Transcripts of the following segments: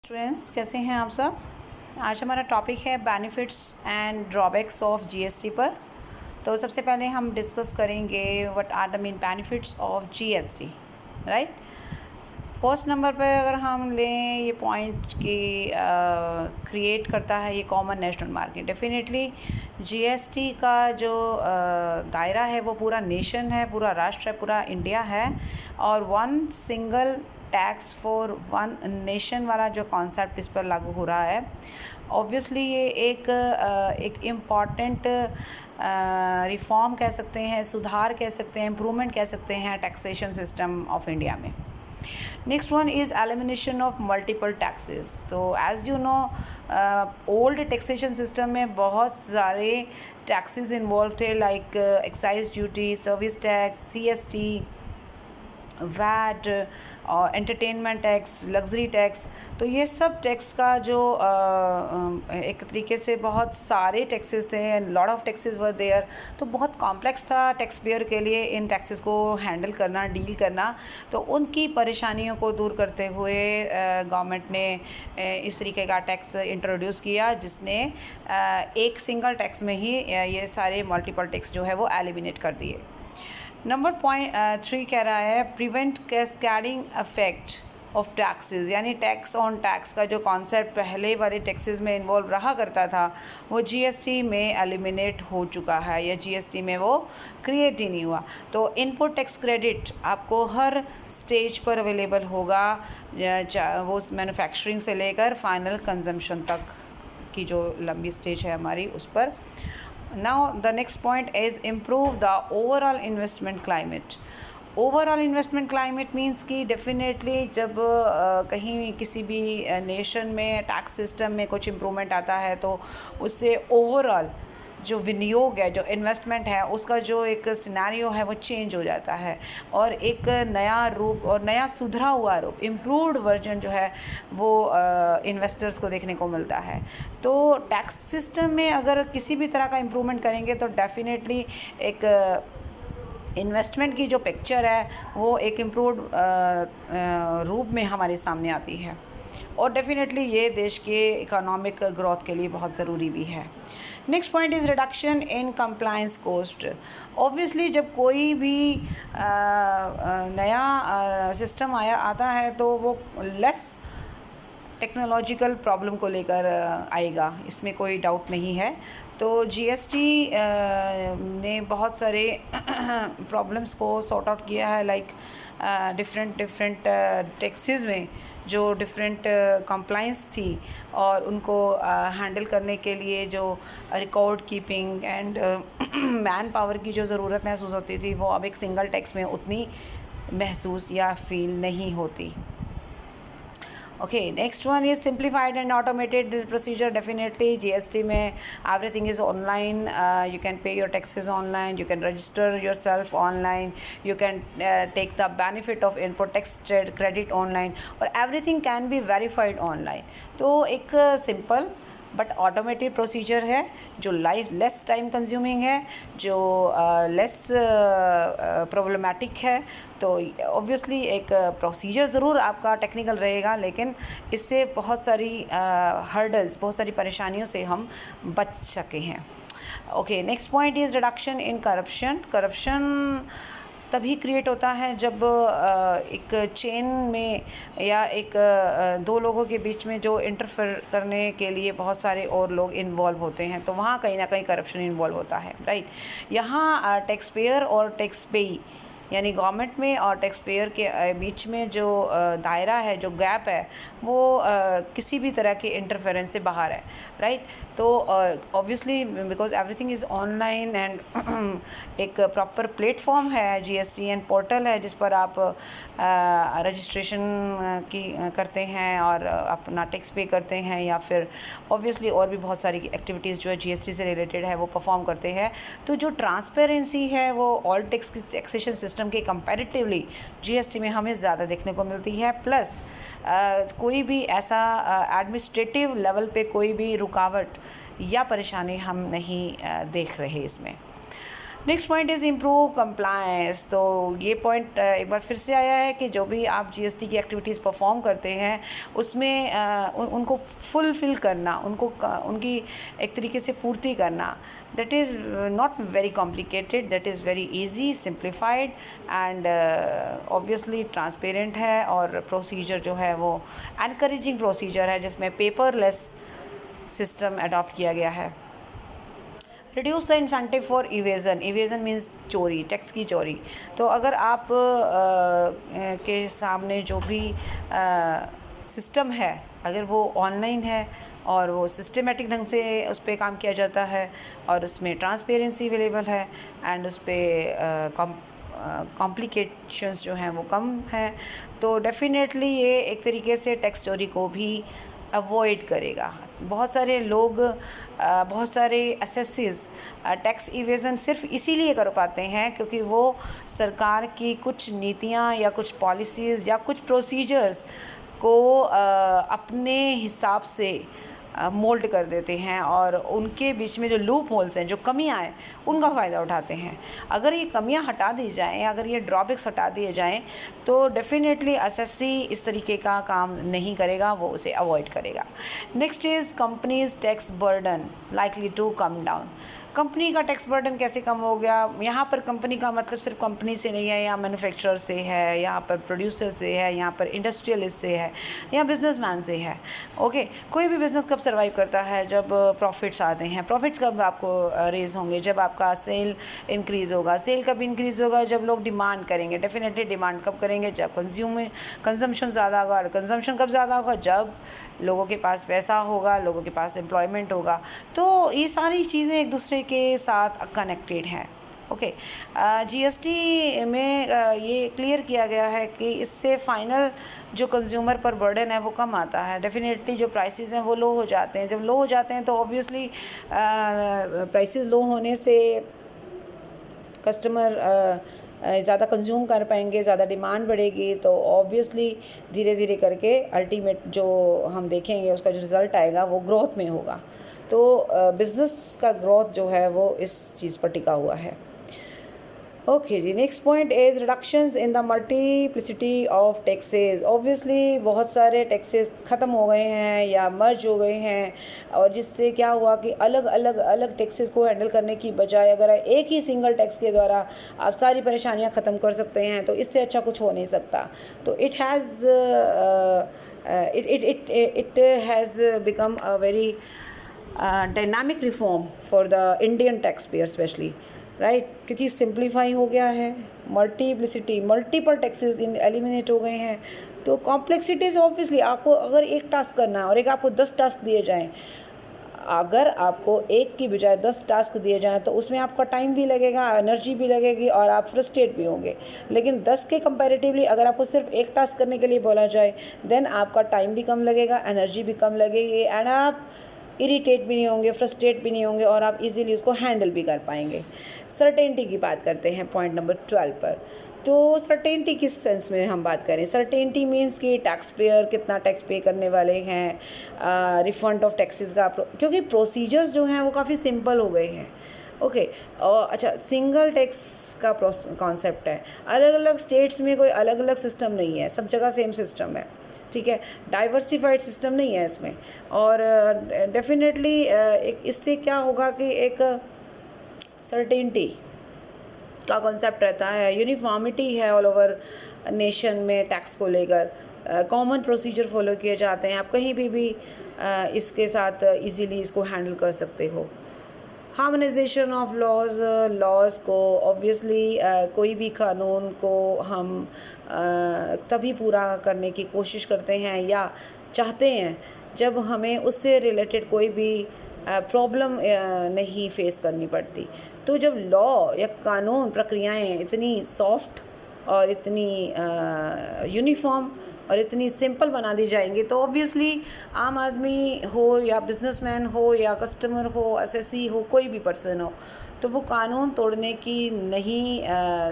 Students, कैसे हैं आप सब। आज हमारा टॉपिक है benefits and drawbacks of GST पर। तो सबसे पहले हम डिस्कस करेंगे what are the main benefits of GST, right. First number पर अगर हम लें ये पॉइंट कि क्रिएट करता है ये common national market. Definitely GST का जो दायरा है वो पूरा नेशन है, पूरा राष्ट्र है, पूरा इंडिया है। और one single tax for one nation वाला जो कॉन्सेप्ट इस पर लागू हो रहा है, ऑब्वियसली ये एक इम्पॉर्टेंट रिफॉर्म कह सकते हैं, सुधार कह सकते हैं, इम्प्रूवमेंट कह सकते हैं टैक्सेशन सिस्टम ऑफ इंडिया में। Next one is elimination of multiple taxes. तो as you know, old taxation system में बहुत सारे टैक्सेस इन्वॉल्व थे, like excise duty, service tax, CST, VAT और एंटरटेनमेंट टैक्स, लग्जरी टैक्स। तो ये सब टैक्स का जो एक तरीके से बहुत सारे टैक्सेस थे, lot of taxes were there. तो बहुत कॉम्प्लेक्स था टैक्स पेयर के लिए इन टैक्सेस को हैंडल करना, डील करना। तो उनकी परेशानियों को दूर करते हुए गवर्नमेंट ने इस तरीके का टैक्स इंट्रोड्यूस किया, जिसने एक सिंगल टैक्स में ही ये सारे मल्टीपल टैक्स जो है वो एलिमिनेट कर दिए। नंबर पॉइंट 3 कह रहा है prevent cascading effect of taxes, यानी टैक्स ऑन टैक्स का जो कॉन्सेप्ट पहले वाले टैक्सेस में इन्वॉल्व रहा करता था वो जीएसटी में एलिमिनेट हो चुका है, या जीएसटी में वो क्रिएट ही नहीं हुआ। तो इनपुट टैक्स क्रेडिट आपको हर स्टेज पर अवेलेबल होगा, वो मैन्युफैक्चरिंग से लेकर फाइनल कंजम्पशन तक की जो लंबी स्टेज है हमारी उस पर। Now the next point is improve the overall investment climate. Overall investment climate means कि डेफिनेटली जब कहीं किसी भी नेशन में टैक्स सिस्टम में कुछ इम्प्रूवमेंट आता है तो उससे ओवरऑल जो विनियोग है, जो इन्वेस्टमेंट है, उसका जो एक सिनेरियो है वो चेंज हो जाता है और एक नया रूप और नया सुधरा हुआ रूप, इम्प्रूव्ड वर्जन जो है वो इन्वेस्टर्स को देखने को मिलता है। तो टैक्स सिस्टम में अगर किसी भी तरह का इम्प्रूवमेंट करेंगे तो डेफिनेटली एक इन्वेस्टमेंट की जो पिक्चर है वो एक इम्प्रूव्ड रूप में हमारे सामने आती है, और डेफिनेटली ये देश के इकोनॉमिक ग्रोथ के लिए बहुत ज़रूरी भी है। Next point is reduction in compliance cost. Obviously जब कोई भी नया सिस्टम आता है तो वो लेस टेक्नोलॉजिकल प्रॉब्लम को लेकर आएगा, इसमें कोई डाउट नहीं है। तो जीएसटी ने बहुत सारे प्रॉब्लम्स को सॉर्ट आउट किया है, लाइक डिफरेंट टैक्सेस में जो डिफरेंट कंप्लाइंस थी और उनको हैंडल करने के लिए जो record keeping and man power की जो ज़रूरत महसूस होती थी वो अब एक सिंगल टैक्स में उतनी महसूस या फील नहीं होती। Okay, next one is simplified and automated procedure. Definitely GST में everything is online, you can pay your taxes online, you can register yourself online, you can take the benefit of input tax credit online, और everything can be verified online. तो एक simple but automated procedure है जो less time consuming है, जो less problematic है। तो obviously एक प्रोसीजर ज़रूर आपका टेक्निकल रहेगा, लेकिन इससे बहुत सारी हर्डल्स, बहुत सारी परेशानियों से हम बच सके हैं। Okay, next point is reduction in corruption. Corruption तभी क्रिएट होता है जब एक चेन में या एक दो लोगों के बीच में जो इंटरफेयर करने के लिए बहुत सारे और लोग इन्वॉल्व होते हैं, तो वहाँ कहीं ना कहीं करप्शन इन्वॉल्व होता है, राइट। यहाँ टैक्स पेयर और टैक्स पेई यानी गवर्नमेंट में और टैक्स पेयर के बीच में जो दायरा है, जो गैप है, वो किसी भी तरह के इंटरफेरेंस से बाहर है, राइट। तो obviously because everything is online and एक प्रॉपर प्लेटफॉर्म है जीएसटी पोर्टल है जिस पर आप रजिस्ट्रेशन करते हैं और अपना टैक्स पे करते हैं, या फिर ऑब्वियसली और भी बहुत सारी एक्टिविटीज़ जो है जीएसटी से रिलेटेड है वो परफॉर्म करते हैं। तो जो ट्रांसपेरेंसी है वो ऑल टैक्सेशन सिस्टम के कंपैरेटिवली जीएसटी में हमें ज़्यादा देखने को मिलती है। प्लस कोई भी ऐसा एडमिनिस्ट्रेटिव लेवल पे कोई भी रुकावट या परेशानी हम नहीं देख रहे इसमें। Next point is improve compliance. तो ये पॉइंट एक बार फिर से आया है कि जो भी आप जीएसटी की एक्टिविटीज़ परफॉर्म करते हैं उसमें उनको फुलफिल करना, उनकी एक तरीके से पूर्ति करना, that is not very complicated, that is very easy, simplified and obviously transparent है। और प्रोसीजर जो है वो एनकरेजिंग प्रोसीजर है जिसमें पेपरलेस सिस्टम अडॉप्ट किया गया है। Reduce the incentive for evasion. Evasion means चोरी, टैक्स की चोरी। तो अगर आप के सामने जो भी सिस्टम है, अगर वो ऑनलाइन है और वो सिस्टमेटिक ढंग से उस पर काम किया जाता है और उसमें ट्रांसपेरेंसी अवेलेबल है एंड उस पर कॉम्प्लिकेशंस जो हैं वो कम हैं, तो डेफिनेटली ये एक तरीके से टैक्स चोरी को भी अवॉइड करेगा। बहुत सारे लोग बहुत सारे एसेसिस टैक्स इवेज़न सिर्फ इसीलिए कर पाते हैं क्योंकि वो सरकार की कुछ नीतियां या कुछ पॉलिसीज़ या कुछ प्रोसीजर्स को अपने हिसाब से मोल्ड कर देते हैं और उनके बीच में जो लूप होल्स हैं, जो कमियां हैं, उनका फ़ायदा उठाते हैं। अगर ये कमियां हटा दी जाएं, अगर ये ड्रॉबैक्स हटा दिए जाएं, तो डेफिनेटली एसएससी इस तरीके का काम नहीं करेगा, वो उसे अवॉइड करेगा। Next is companies tax burden likely to come down. Company का टैक्स बर्डन कैसे कम हो गया? यहाँ पर कंपनी का मतलब सिर्फ कंपनी से नहीं है, यहाँ मैन्युफैक्चरर से है, यहाँ पर प्रोड्यूसर से है, यहाँ पर इंडस्ट्रियलिस्ट से है, यहाँ बिजनेसमैन से है। ओके, कोई भी बिज़नेस कब सर्वाइव करता है? जब प्रॉफिट्स आते हैं। प्रॉफिट्स कब आपको रेज होंगे? जब आपका सेल इंक्रीज़ होगा। सेल कब इंक्रीज़ होगा? जब लोग डिमांड करेंगे। डेफिनेटली डिमांड कब करेंगे? जब कंजम्पशन ज़्यादा होगा। और कंजम्पशन कब ज़्यादा होगा? जब लोगों के पास पैसा होगा, लोगों के पास एम्प्लॉयमेंट होगा। तो ये सारी चीज़ें एक दूसरे के साथ कनेक्टेड हैं। ओके, जीएसटी में ये क्लियर किया गया है कि इससे फाइनल जो कंज्यूमर पर बर्डन है वो कम आता है। डेफिनेटली जो प्राइसेस हैं वो लो हो जाते हैं। जब लो हो जाते हैं तो ऑब्वियसली प्राइसेस लो होने से कस्टमर ज़्यादा कंज्यूम कर पाएंगे, ज़्यादा डिमांड बढ़ेगी, तो ऑब्वियसली धीरे धीरे करके अल्टीमेट जो हम देखेंगे उसका जो रिज़ल्ट आएगा वो ग्रोथ में होगा। तो बिज़नेस का ग्रोथ जो है वो इस चीज़ पर टिका हुआ है। ओके जी, next point is reductions in the multiplicity of taxes. Obviously बहुत सारे टैक्सेस ख़त्म हो गए हैं या मर्ज हो गए हैं, और जिससे क्या हुआ कि अलग अलग टैक्सेस को हैंडल करने की बजाय अगर एक ही सिंगल टैक्स के द्वारा आप सारी परेशानियां ख़त्म कर सकते हैं, तो इससे अच्छा कुछ हो नहीं सकता। तो it has become a very dynamic reform for the Indian tax payer specially, right, क्योंकि सिंप्लीफाई हो गया है, मल्टीप्लिसिटी, मल्टीपल टैक्सेस एलिमिनेट हो गए हैं। तो कॉम्प्लेक्सिटीज़ ऑब्वियसली आपको अगर एक टास्क करना है और एक आपको 10 टास्क दिए जाएं, अगर आपको एक की बजाय 10 टास्क दिए जाएं तो उसमें आपका टाइम भी लगेगा, एनर्जी भी लगेगी और आप फ्रस्ट्रेट भी होंगे। लेकिन 10 के कंपैरेटिवली अगर आपको सिर्फ एक टास्क करने के लिए बोला जाए, देन आपका टाइम भी कम लगेगा, एनर्जी भी कम लगेगी एंड आप इरिटेट भी नहीं होंगे, फ्रस्ट्रेट भी नहीं होंगे और आप इजीली उसको हैंडल भी कर पाएंगे। सर्टेनिटी की बात करते हैं पॉइंट नंबर 12 पर। तो सर्टेनिटी किस सेंस में हम बात करें? सर्टेनिटी मीन्स कि टैक्स पेयर कितना टैक्स पे करने वाले हैं, रिफंड ऑफ टैक्सेस का क्योंकि प्रोसीजर्स जो हैं वो काफ़ी सिंपल हो गए हैं। ओके, और अच्छा, सिंगल टैक्स का कॉन्सेप्ट है। अलग अलग स्टेट्स में कोई अलग अलग सिस्टम नहीं है, सब जगह सेम सिस्टम है, ठीक है, डाइवर्सिफाइड सिस्टम नहीं है इसमें। और डेफिनेटली एक इससे क्या होगा कि एक सर्टेनिटी का कॉन्सेप्ट रहता है, यूनिफॉर्मिटी है ऑल ओवर नेशन में टैक्स को लेकर, कॉमन प्रोसीजर फॉलो किए जाते हैं, आप कहीं भी इसके साथ इजीली इसको हैंडल कर सकते हो। हार्मोनाइजेशन ऑफ लॉज को ऑब्वियसली कोई भी कानून को हम तभी पूरा करने की कोशिश करते हैं या चाहते हैं जब हमें उससे रिलेटेड कोई भी प्रॉब्लम नहीं फेस करनी पड़ती। तो जब लॉ या कानून प्रक्रियाएं इतनी सॉफ्ट और इतनी यूनिफॉर्म और इतनी सिंपल बना दी जाएंगी, तो ऑब्वियसली आम आदमी हो या बिजनेसमैन हो या कस्टमर हो, एसएससी हो, कोई भी पर्सन हो, तो वो कानून तोड़ने की नहीं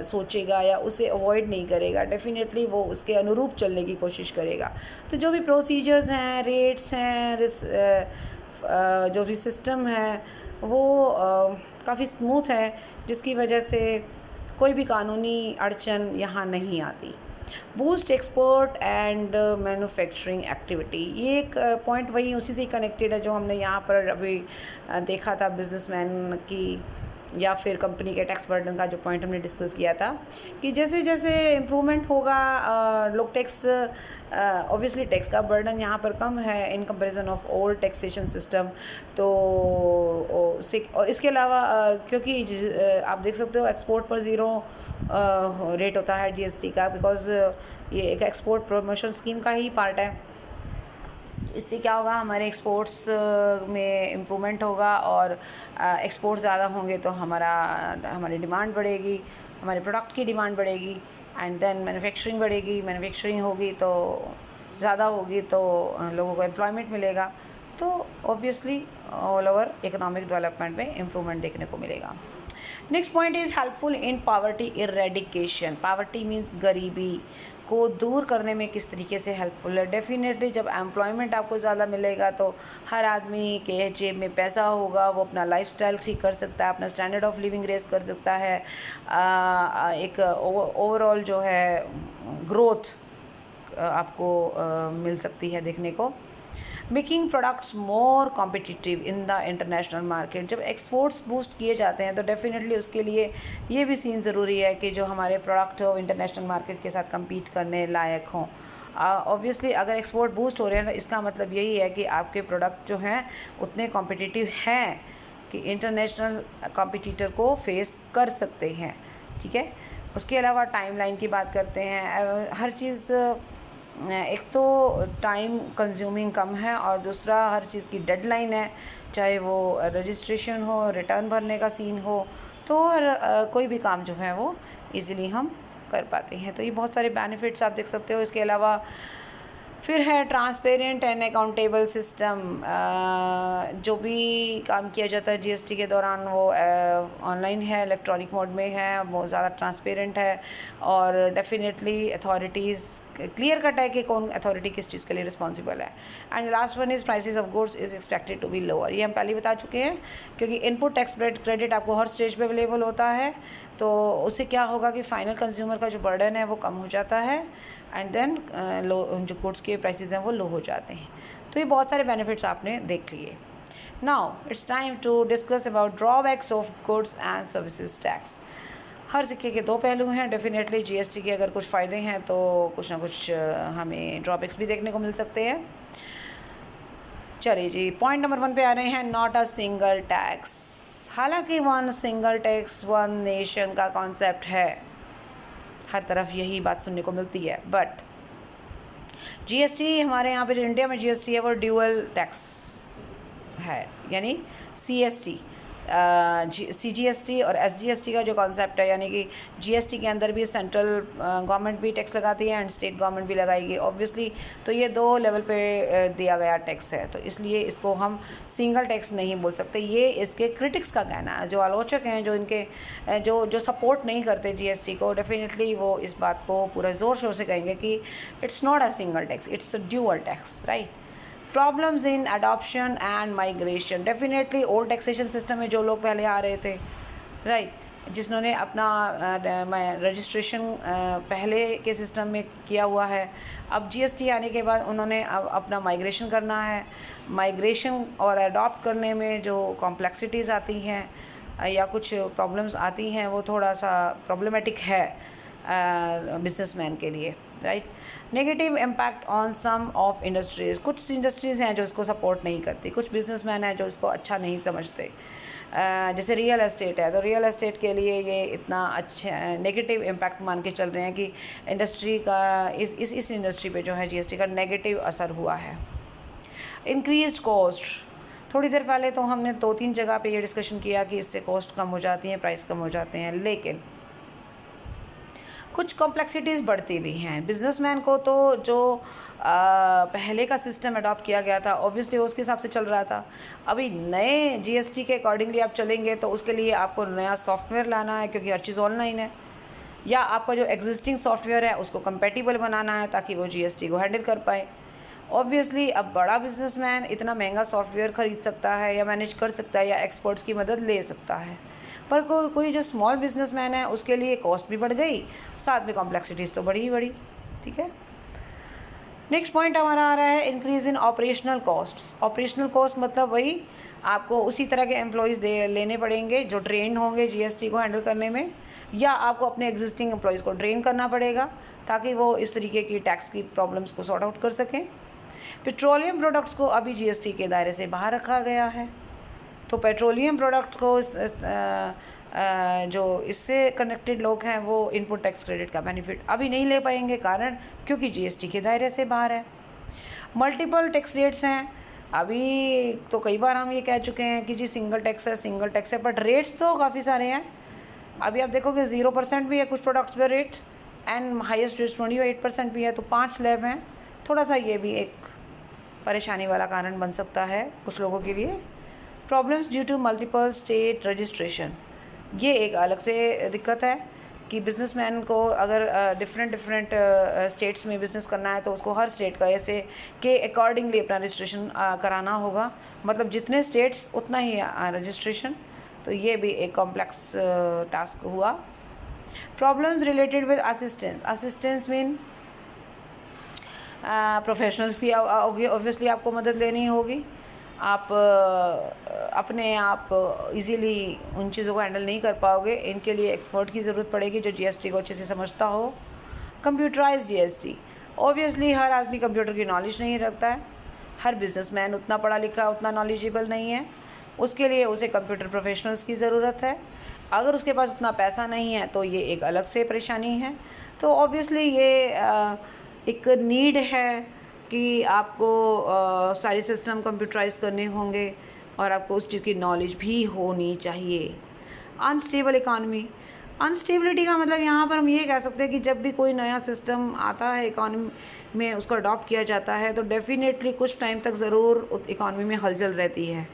सोचेगा या उसे अवॉइड नहीं करेगा। डेफिनेटली वो उसके अनुरूप चलने की कोशिश करेगा। तो जो भी प्रोसीजर्स हैं, रेट्स हैं, जो भी सिस्टम है, वो काफ़ी स्मूथ है, जिसकी वजह से कोई भी कानूनी अड़चन यहाँ नहीं आती। Boost export and manufacturing activity, ये एक पॉइंट वही उसी से कनेक्टेड है जो हमने यहाँ पर अभी देखा था बिजनेसमैन की या फिर कंपनी के टैक्स बर्डन का, जो पॉइंट हमने डिस्कस किया था कि जैसे जैसे इम्प्रूवमेंट होगा लोग टैक्स, ऑब्वियसली टैक्स का बर्डन यहाँ पर कम है in comparison of old taxation system. तो और इसके अलावा क्योंकि आप देख सकते हो एक्सपोर्ट पर ज़ीरो रेट होता है जीएसटी का, बिकॉज ये एक एक्सपोर्ट प्रमोशन स्कीम का ही पार्ट है। इससे क्या होगा, हमारे एक्सपोर्ट्स में इम्प्रूवमेंट होगा और एक्सपोर्ट ज़्यादा होंगे तो हमारी डिमांड बढ़ेगी, हमारे प्रोडक्ट की डिमांड बढ़ेगी, एंड देन मैन्युफैक्चरिंग बढ़ेगी। मैन्युफैक्चरिंग होगी तो ज़्यादा होगी तो लोगों को एम्प्लॉयमेंट मिलेगा, तो obviously all over economic development में इम्प्रूवमेंट देखने को मिलेगा। Next point is helpful in poverty eradication. Poverty means गरीबी को दूर करने में किस तरीके से हेल्पफुल है। डेफिनेटली जब एम्प्लॉयमेंट आपको ज़्यादा मिलेगा तो हर आदमी के जेब में पैसा होगा, वो अपना लाइफस्टाइल ठीक कर सकता है, अपना स्टैंडर्ड ऑफ लिविंग रेस कर सकता है, एक ओवरऑल जो है ग्रोथ आपको मिल सकती है देखने को। Making products more competitive in the international market. जब एक्सपोर्ट्स बूस्ट किए जाते हैं तो डेफिनेटली उसके लिए ये भी सीन ज़रूरी है कि जो हमारे प्रोडक्ट हो इंटरनेशनल मार्केट के साथ compete करने लायक हों। ऑब्वियसली अगर एक्सपोर्ट बूस्ट हो रहे हैं तो इसका मतलब यही है कि आपके प्रोडक्ट जो हैं उतने कॉम्पिटिटिव हैं कि इंटरनेशनल कॉम्पिटिटर को फेस कर सकते हैं, ठीक है। उसके अलावा टाइमलाइन की बात करते हैं, हर चीज़ एक तो टाइम कंज्यूमिंग कम है और दूसरा हर चीज़ की डेडलाइन है, चाहे वो रजिस्ट्रेशन हो, रिटर्न भरने का सीन हो, तो कोई भी काम जो है वो इजीली हम कर पाते हैं। तो ये बहुत सारे बेनिफिट्स आप देख सकते हो। इसके अलावा फिर है ट्रांसपेरेंट एंड अकाउंटेबल सिस्टम। जो भी काम किया जाता है जीएसटी के दौरान वो ऑनलाइन है, इलेक्ट्रॉनिक मोड में है, वो ज़्यादा ट्रांसपेरेंट है और डेफिनेटली अथॉरिटीज़ क्लियर कट है कि कौन अथॉरिटी किस चीज़ के लिए रिस्पॉन्सिबल है। And last one is prices of goods is expected to be lower. ये हम पहले बता चुके हैं, क्योंकि इनपुट टैक्स क्रेडिट आपको हर स्टेज पे अवेलेबल होता है, तो उससे क्या होगा कि फाइनल कंज्यूमर का जो बर्डन है वो कम हो जाता है, एंड देन जो गुड्स के प्राइसेस हैं वो लो हो जाते हैं। तो ये बहुत सारे बेनिफिट्स आपने देख लिए। Now it's time to discuss about drawbacks of goods and services tax. हर सिक्के के दो पहलू हैं। डेफिनेटली जीएसटी के अगर कुछ फ़ायदे हैं तो कुछ ना कुछ हमें ड्रॉबैक्स भी देखने को मिल सकते हैं। चलिए जी, पॉइंट नंबर 1 पे आ रहे हैं, नॉट अ सिंगल टैक्स। हालांकि one single tax one nation का कॉन्सेप्ट है, हर तरफ यही बात सुनने को मिलती है, बट जीएसटी हमारे यहाँ पे जो इंडिया में जीएसटी है वो ड्यूअल टैक्स है, यानी सीएसटी, सीजीएसटी और एसजीएसटी का जो कॉन्सेप्ट है, यानी कि जीएसटी के अंदर भी सेंट्रल गवर्नमेंट भी टैक्स लगाती है एंड स्टेट गवर्नमेंट भी लगाएगी ऑब्वियसली। तो ये दो लेवल पे दिया गया टैक्स है, तो इसलिए इसको हम सिंगल टैक्स नहीं बोल सकते। ये इसके क्रिटिक्स का कहना है, जो आलोचक हैं, जो इनके जो सपोर्ट नहीं करते जीएसटी को, डेफिनेटली वो इस बात को पूरा ज़ोर शोर से कहेंगे कि it's not a single tax, it's a dual tax, right. Problems in adoption and migration. Definitely old taxation system में जो लोग पहले आ रहे थे, राइट, जिन्होंने अपना रजिस्ट्रेशन पहले के सिस्टम में किया हुआ है, अब जीएसटी आने के बाद उन्होंने अब अपना माइग्रेशन करना है। माइग्रेशन और अडॉप्ट करने में जो कॉम्प्लेक्सिटीज़ आती हैं या कुछ प्रॉब्लम्स आती हैं वो थोड़ा सा प्रॉब्लमेटिक है बिजनेसमैन के लिए, right. Negative impact on some of industries. कुछ इंडस्ट्रीज़ हैं जो इसको सपोर्ट नहीं करती, कुछ बिजनेसमैन हैं जो इसको अच्छा नहीं समझते। जैसे रियल एस्टेट है, तो रियल एस्टेट के लिए ये इतना अच्छा नेगेटिव इम्पैक्ट मान के चल रहे हैं कि इंडस्ट्री का इस इंडस्ट्री पे जो है जीएसटी का नेगेटिव असर हुआ है। Increase cost. थोड़ी देर पहले तो हमने 2-3 जगह पे ये डिस्कशन किया कि इससे कॉस्ट कम हो जाती है, प्राइस कम हो जाते हैं, लेकिन कुछ कॉम्प्लेक्सिटीज़ बढ़ती भी हैं। बिजनेसमैन को तो जो पहले का सिस्टम अडॉप्ट किया गया था ऑब्वियसली उसके हिसाब से चल रहा था। अभी नए जीएसटी के अकॉर्डिंगली आप चलेंगे तो उसके लिए आपको नया सॉफ्टवेयर लाना है, क्योंकि हर चीज़ ऑनलाइन है, या आपका जो एग्जिस्टिंग सॉफ्टवेयर है उसको कंपैटिबल बनाना है ताकि वो जीएसटी को हैंडल कर पाए। ऑब्वियसली अब बड़ा बिजनेसमैन इतना महंगा सॉफ्टवेयर ख़रीद सकता है या मैनेज कर सकता है या एक्सपर्ट्स की मदद ले सकता है, पर कोई जो स्मॉल बिजनेसमैन है उसके लिए कॉस्ट भी बढ़ गई, साथ में कॉम्प्लेक्सिटीज़ तो बढ़ी ही बढ़ी। ठीक है, नेक्स्ट पॉइंट हमारा आ रहा है increase in operational costs. Operational cost मतलब वही आपको उसी तरह के एम्प्लॉयज़ लेने पड़ेंगे जो ट्रेंड होंगे जीएसटी को हैंडल करने में, या आपको अपने एग्जिस्टिंग एम्प्लॉयज़ को ट्रेन करना पड़ेगा ताकि वो इस तरीके की टैक्स की प्रॉब्लम्स को सॉर्ट आउट कर सकें। पेट्रोलियम प्रोडक्ट्स को अभी जीएसटी के दायरे से बाहर रखा गया है, तो पेट्रोलियम प्रोडक्ट्स को जो इससे कनेक्टेड लोग हैं वो इनपुट टैक्स क्रेडिट का बेनिफिट अभी नहीं ले पाएंगे, कारण क्योंकि जीएसटी के दायरे से बाहर है। मल्टीपल टैक्स रेट्स हैं, अभी तो कई बार हम ये कह चुके हैं कि जी सिंगल टैक्स है, बट रेट्स तो काफ़ी सारे हैं। अभी आप देखोगे 0% भी है कुछ प्रोडक्ट्स पे रेट, एंड हाईएस्ट रेट 28% भी है, तो 5 स्लैब हैं। थोड़ा सा ये भी एक परेशानी वाला कारण बन सकता है कुछ लोगों के लिए। Problems due to multiple state registration, ये एक अलग से दिक्कत है कि बिजनेसमैन को अगर डिफरेंट स्टेट्स में बिज़नेस करना है तो उसको हर स्टेट का ऐसे के अकॉर्डिंगली अपना रजिस्ट्रेशन कराना होगा, मतलब जितने स्टेट्स उतना ही रजिस्ट्रेशन, तो ये भी एक कॉम्प्लेक्स टास्क हुआ। Problems related with assistance mean professionals की ऑब्वियसली आपको मदद लेनी होगी। आप अपने आप इजीली उन चीज़ों को हैंडल नहीं कर पाओगे, इनके लिए एक्सपर्ट की ज़रूरत पड़ेगी जो जीएसटी को अच्छे से समझता हो। कंप्यूटराइज्ड जीएसटी, ऑब्वियसली हर आदमी कंप्यूटर की नॉलेज नहीं रखता है, हर बिजनेसमैन उतना पढ़ा लिखा उतना नॉलेजेबल नहीं है, उसके लिए उसे कंप्यूटर प्रोफेशनल्स की ज़रूरत है। अगर उसके पास उतना पैसा नहीं है तो ये एक अलग से परेशानी है। तो ऑब्वियसली ये एक नीड है कि आपको सारे सिस्टम कंप्यूटराइज करने होंगे और आपको उस चीज़ की नॉलेज भी होनी चाहिए। अनस्टेबल इकॉनमी, अनस्टेबिलिटी का मतलब यहाँ पर हम ये कह सकते हैं कि जब भी कोई नया सिस्टम आता है इकॉनमी में, उसको अडॉप्ट किया जाता है, तो डेफिनेटली कुछ टाइम तक ज़रूर इकॉनमी में हलचल रहती है।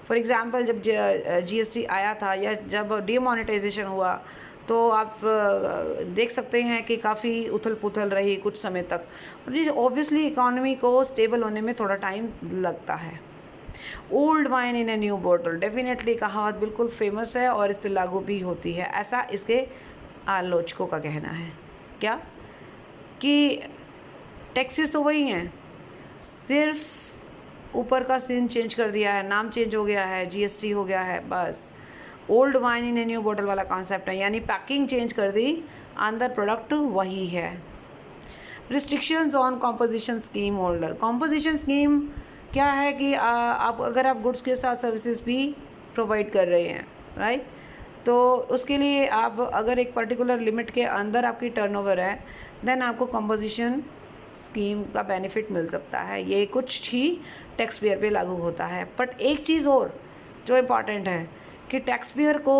फॉर एग्ज़ाम्पल जब जीएसटी आया था या जब डीमोनेटाइजेशन हुआ, तो आप देख सकते हैं कि काफ़ी उथल पुथल रही कुछ समय तक, और ऑब्वियसली इकॉनमी को स्टेबल होने में थोड़ा टाइम लगता है। Old wine in a new bottle, definitely कहावत बिल्कुल फेमस है और इस पर लागू भी होती है, ऐसा इसके आलोचकों का कहना है। क्या कि टैक्सेस तो वही हैं, सिर्फ ऊपर का सीन चेंज कर दिया है, नाम चेंज हो गया है, जीएसटी हो गया है, बस। Old wine in a new bottle वाला कॉन्सेप्ट है, यानी पैकिंग चेंज कर दी, अंदर प्रोडक्ट वही है। Restrictions on composition scheme holder, composition scheme क्या है कि आप अगर आप गुड्स के साथ सर्विसेज भी प्रोवाइड कर रहे हैं, राइट, तो उसके लिए आप अगर एक पर्टिकुलर लिमिट के अंदर आपकी टर्नओवर है, देन आपको कॉम्पोजिशन स्कीम का बेनिफिट मिल सकता है। ये कुछ ही टैक्स पेयर पे लागू होता है। बट एक चीज़ और जो इम्पॉर्टेंट है कि टैक्स पेयर को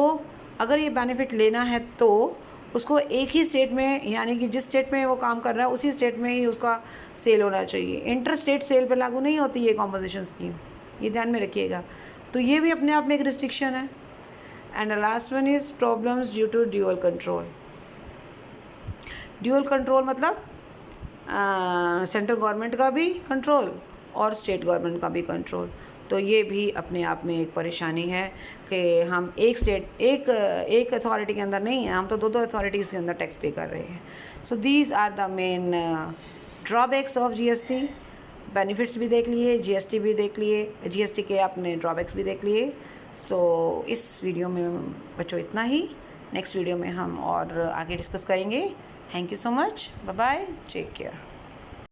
अगर ये बेनिफिट लेना है तो उसको एक ही स्टेट में, यानी कि जिस स्टेट में वो काम कर रहा है उसी स्टेट में ही उसका सेल होना चाहिए। इंटर स्टेट सेल पे लागू नहीं होती ये कॉम्पोजिशन स्कीम, ये ध्यान में रखिएगा। तो ये भी अपने आप में एक रिस्ट्रिक्शन है। And the last one is problems due to dual control. Dual control मतलब सेंट्रल गवर्नमेंट का भी कंट्रोल और स्टेट गवर्नमेंट का भी कंट्रोल, तो ये भी अपने आप में एक परेशानी है कि हम एक अथॉरिटी के अंदर नहीं है, हम तो दो अथॉरिटीज़ के अंदर टैक्स पे कर रहे हैं। So these are the main drawbacks of GST. Benefits भी देख लिए, जीएसटी भी देख लिए, जीएसटी के अपने ड्रॉबैक्स भी देख लिए। सो इस वीडियो में बच्चों इतना ही, नेक्स्ट वीडियो में हम और आगे डिस्कस करेंगे। Thank you so much, bye bye, take care.